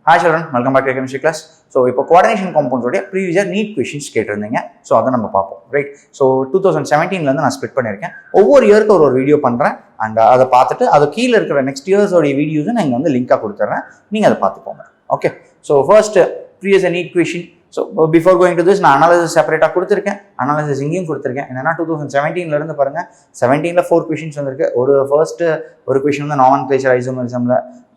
Hi children, welcome back to chemistry class. So, இப்போ coordination compounds உடைய previous year NEET questions கேட்டிருந்தீங்க. So அதை நம்ம பார்ப்போம், ரைட்? ஸோ 2017லேருந்து நான் ஸ்ப்ளிட் பண்ணியிருக்கேன். ஒவ்வொரு இயருக்கு ஒரு வீடியோ பண்ணுறேன் அண்ட் அதை பார்த்துட்டு அது கீழே இருக்கிற நெக்ஸ்ட் இயர்ஸோடைய வீடியோஸை நான் இங்கே வந்து லிங்காக கொடுத்துட்றேன். நீங்கள் அதை பார்த்துக்கோங்க. Okay, so first previous year NEET question. So before going to this நான் அனாலிசிஸ் செப்பரேட்டாக கொடுத்துருக்கேன், அனாலிசிஸ் இங்கேயும் கொடுத்துருக்கேன். என்னன்னா 2017லேருந்து பாருங்கள், 17ல் 4 questions வந்திருக்கு. ஒரு கொஷின் வந்து நாமன்க்ளேச்சர் ஐசோமெரிசமில்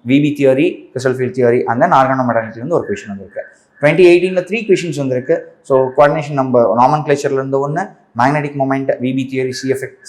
VB theory, crystal field theory and then ஆர்கானோமெட்டாலிட்டிலேருந்து ஒரு கொஷின் வந்திருக்கு. 2018ல் 3 questions வந்திருக்கு. ஸோ கோஆர்டினேஷன் நம்ம நாமன்க்ளேச்சர்லேருந்து ஒன்று, magnetic moment, VB theory,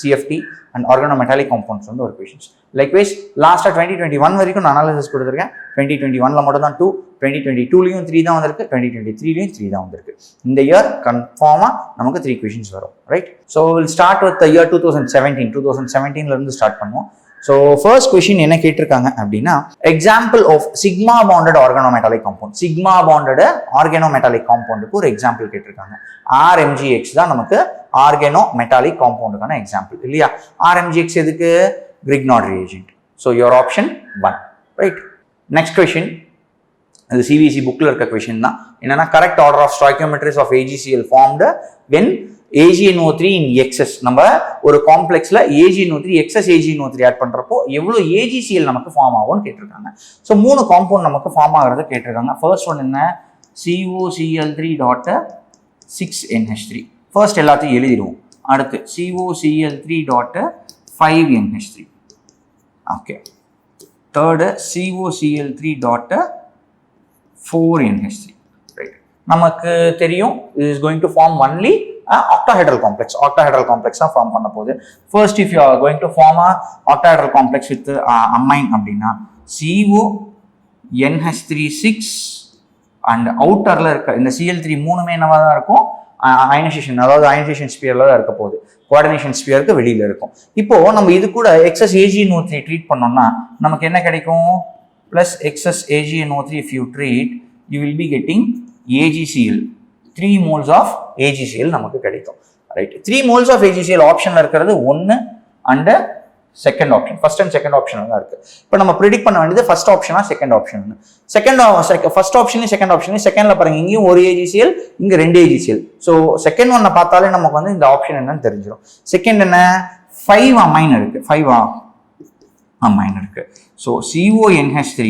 CFT and organometallic compounds வந்து ஒரு கொஷின்ஸ். லைக்வைஸ் லாஸ்ட்டாக 2021 வரைக்கும் நான் அனாலிசிஸ் கொடுத்துருக்கேன். 2021ல் மட்டும் தான் 2, 2022லையும் 3 தான் வந்திருக்கு, 2023லையும் 3 தான் வந்திருக்கு. இந்த இயர் கன்ஃபார்மாக நமக்கு 3 questions வரும், right? So will start with the year 2017லேருந்து ஸ்டார்ட் பண்ணுவோம். ஸோ ஃபர்ஸ்ட் கொஷின் என்ன கேட்டிருக்காங்க அப்படின்னா, example of sigma bonded organometallic compound. Sigma bonded organometallic காம்பவுண்டுக்கு ஒரு எக்ஸாம்பிள் கேட்டிருக்காங்க. RMgX தான் நமக்கு ஆர்கானோமெட்டாலிக் காம்பவுண்டுக்கான எக்ஸாம்பிள் இல்லையா? RMgX எதுக்கு? Grignard reagent. So your option 1, right? Next question, இது CBSE புக்கில் இருக்க கொஷின் தான். என்னன்னா, correct order of stoichiometries of AgCl formed when AgNO3 in excess. நம்ம ஒரு காம்ப்ளெக்ஸ்ல AgNO3 excess AgNO3 ஆட் பண்றப்போ எவ்வளவு AgCl நமக்கு ஃபார்ம் ஆகும்னு கேட்டிருக்காங்க. ஸோ 3 காம்பவுண்ட் நமக்கு ஃபார்ம் ஆகிறது கேட்டிருக்காங்க. ஃபர்ஸ்ட் ஒன் என்ன? COCl3.6NH3. ஃபர்ஸ்ட் எல்லாத்தையும் எழுதிடுவோம். அடுத்து COCl3.5NH3. Okay, third COCl3.4NH3. Right, நமக்கு தெரியும் this is going to form only octahedral complex. Octahedral complex தான் ஃபார்ம் பண்ண போகுது. First if you are going to form a octahedral complex with amine அப்படின்னா CONH36 and அவுட்டர்ல இருக்க இந்த Cl3 மூணுமே என்னவா தான் இருக்கும்? அயனைசேஷன், அதாவது அயனைசேஷன் ஸ்பியர்ல தான் இருக்க போகுது. கோஆர்டினேஷன் ஸ்பியருக்கு வெளியில இருக்கும். இப்போ நம்ம இது கூட எக்ஸஸ் AgNO3 ட்ரீட் பண்ணோம்னா நமக்கு என்ன கிடைக்கும்? Plus excess AgNO3 if you treat, you will be getting AgCl. 3 moles of AgCl நமக்கு கிடைக்கும், ரைட்? 3 moles of AgCl ஆப்ஷன்ல இருக்கிறது 1 and second option. First and second option தான் இருக்கு. இப்போ நம்ம ப்ரிடிக்ட் பண்ண வேண்டியது ஃபர்ஸ்ட் ஆப்ஷனா செகண்ட் ஆப்ஷன். ஃபர்ஸ்ட் ஆப்ஷன்லையும் செகண்ட் ஆப்ஷன்லையும் செகண்ட்ல பாருங்க, இங்கேயும் ஒரு AgCl, இங்க 2 AgCl. ஸோ செகண்ட் ஒன்னை பார்த்தாலே நமக்கு வந்து இந்த ஆப்ஷன் என்னன்னு தெரிஞ்சிடும். செகண்ட் என்ன? 5 amine இருக்கு, 5 amine இருக்கு. So CONH3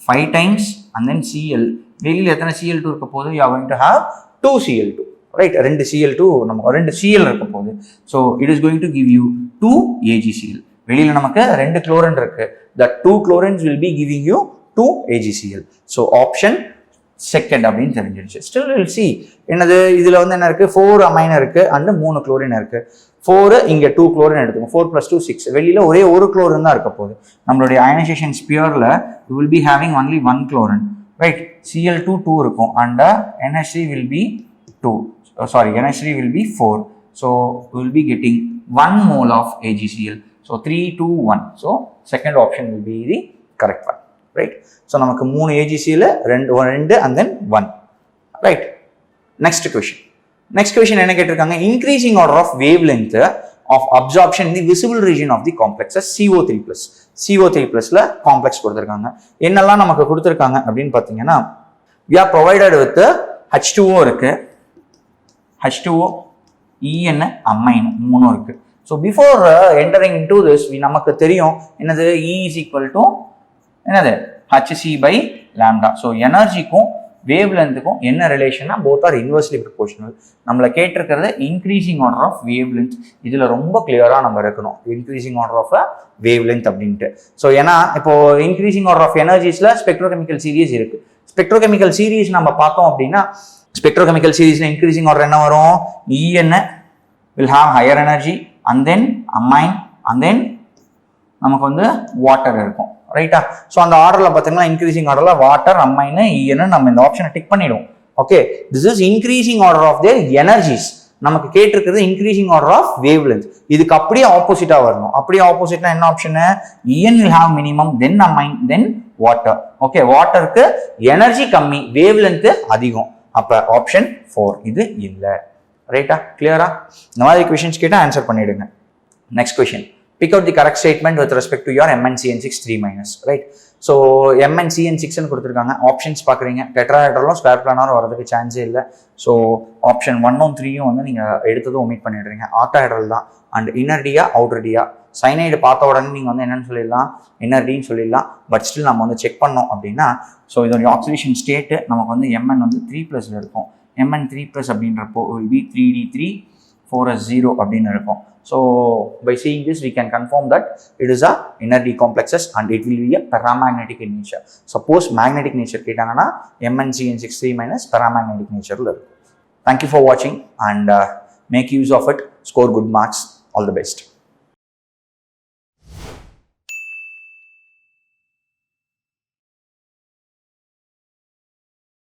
5 times and then Cl. வெளியில் எத்தனை Cl2 இருக்க போது? you are going to have 2 Cl2, right? 2 Cl2 நமக்கு 2 Cl இருக்க போகுது. So it is going to give you 2 AgCl. வெளியில் நமக்கு 2 chlorine இருக்கு. that 2 chlorines will be giving you 2 AgCl. So option second அப்படின்னு தெரிஞ்சிருச்சு. ஸ்டில் வில் சி என்னது இதுல வந்து என்ன இருக்கு? 4 amine இருக்கு அண்ட் 3 chlorine இருக்கு. 4 இங்க 2 chlorine எடுத்துக்கோங்க. 4 + 2 6. வெளியில ஒரே ஒரு chlorine தான் இருக்க போகுது. நம்மளுடைய ionisation ஸ்பியர்ல you will be having only 1 chlorine, right? Cl2 2 இருக்கும் and NH3 will be 2. NH3 will be 4. So we will be getting 1 mole of AgCl. So 3, 2, 1. So second option will be the correct one, right? So நமக்கு 3 AgCl, 2 and then 1, right? Next question என்ன கேட்டிருக்காங்க? increasing order of wavelength of absorption in the visible region of the complexes CO3+. CO3+ல complex கொடுத்துருக்காங்க. என்னெல்லாம் நமக்கு கொடுத்துருக்காங்க அப்படின்னு பார்த்தீங்கன்னா, we are provided with H2O இருக்கு, H2O, EN, amine 3 இருக்கு. So before entering into this நமக்கு தெரியும் என்னது? E is equal to என்னது? hc/λ. ஸோ எனர்ஜிக்கும் வேவ் லென்த்துக்கும் என்ன ரிலேஷன்னா போத் ஆர் இன்வெர்ஸ்லி ப்ரொபோர்ஷனல். நம்மளை கேட்டிருக்கிறது increasing order of wave length. இதில் ரொம்ப கிளியராக நம்ம இருக்கணும், increasing order of wave length அப்படின்ட்டு. ஸோ ஏன்னா இப்போ இன்க்ரீசிங் ஆர்டர் ஆஃப் எனர்ஜிஸில் ஸ்பெக்ட்ரோகெமிக்கல் சீரீஸ் இருக்கு. ஸ்பெக்ட்ரோகெமிக்கல் சீரீஸ் நம்ம பார்த்தோம் அப்படின்னா, ஸ்பெக்ட்ரோகெமிக்கல் சீரீஸ்ல இன்க்ரீசிங் ஆர்டர் என்ன வரும்? EN will have higher energy and then amine and then நமக்கு வந்து வாட்டர் இருக்கும், ரைட்டா? ஸோ அந்த ஆர்டர்ல பார்த்தீங்கன்னா இன்க்ரீசிங் ஆர்டர்ல வாட்டர், அமைன், EN நம்ம இந்த ஆப்ஷனை டிக் பண்ணிடுவோம். Okay, this is increasing order of their energies. நமக்கு கேட்டிருக்கிறது increasing order of wave length. இதுக்கு அப்படியே ஆப்போசிட்டா வரணும். அப்படியே ஆப்போசிட்னா என்ன option? EN will have minimum, then amine, then water. Okay, வாட்டருக்கு எனர்ஜி கம்மி, வேவ் லென்த் அதிகம். அப்ப ஆப்ஷன் 4 இது இல்ல, ரைட்டா? கிளியரா? இந்த மாதிரி கொஸ்டின்ஸ் கேட்டா ஆன்சர் பண்ணிடுங்க. Next question, pick out the correct statement with respect to your MnCN6 3-, right? So MnCN6ன்னு கொடுத்துருக்காங்க. ஆப்ஷன்ஸ் பார்க்குறீங்க, டெட்ராஹெட்ரலும் ஸ்கொயர் பிளானாரும் வரதுக்கு சான்ஸே இல்லை. ஸோ ஆப்ஷன் 1 3 வந்து நீங்கள் எடுத்ததும் ஒமிட் பண்ணிடுறீங்க. ஆக்டாஹெட்ரல் தான். And inner dia outer dia. Cyanide பார்த்த உடனே நீங்கள் வந்து என்னென்னு சொல்லிடலாம், இன்னர் டின்னு சொல்லிடலாம். பட் ஸ்டில் நம்ம வந்து செக் பண்ணோம் அப்படின்னா, ஸோ இதோடைய ஆக்சிடேஷன் ஸ்டேட்டு நமக்கு வந்து Mn வந்து 3+ இருக்கும். Mn 3+ அப்படின்றப்போ will be 3d3 4s0 அப்படின்னு இருக்கும். So by seeing this, we can confirm that it is a inner D complexes and it will be a paramagnetic in nature. Suppose magnetic nature கேட்டாங்கன்னா MnCN6 3- paramagnetic nature. Thank you for watching and make use of it. Score good marks. All the best.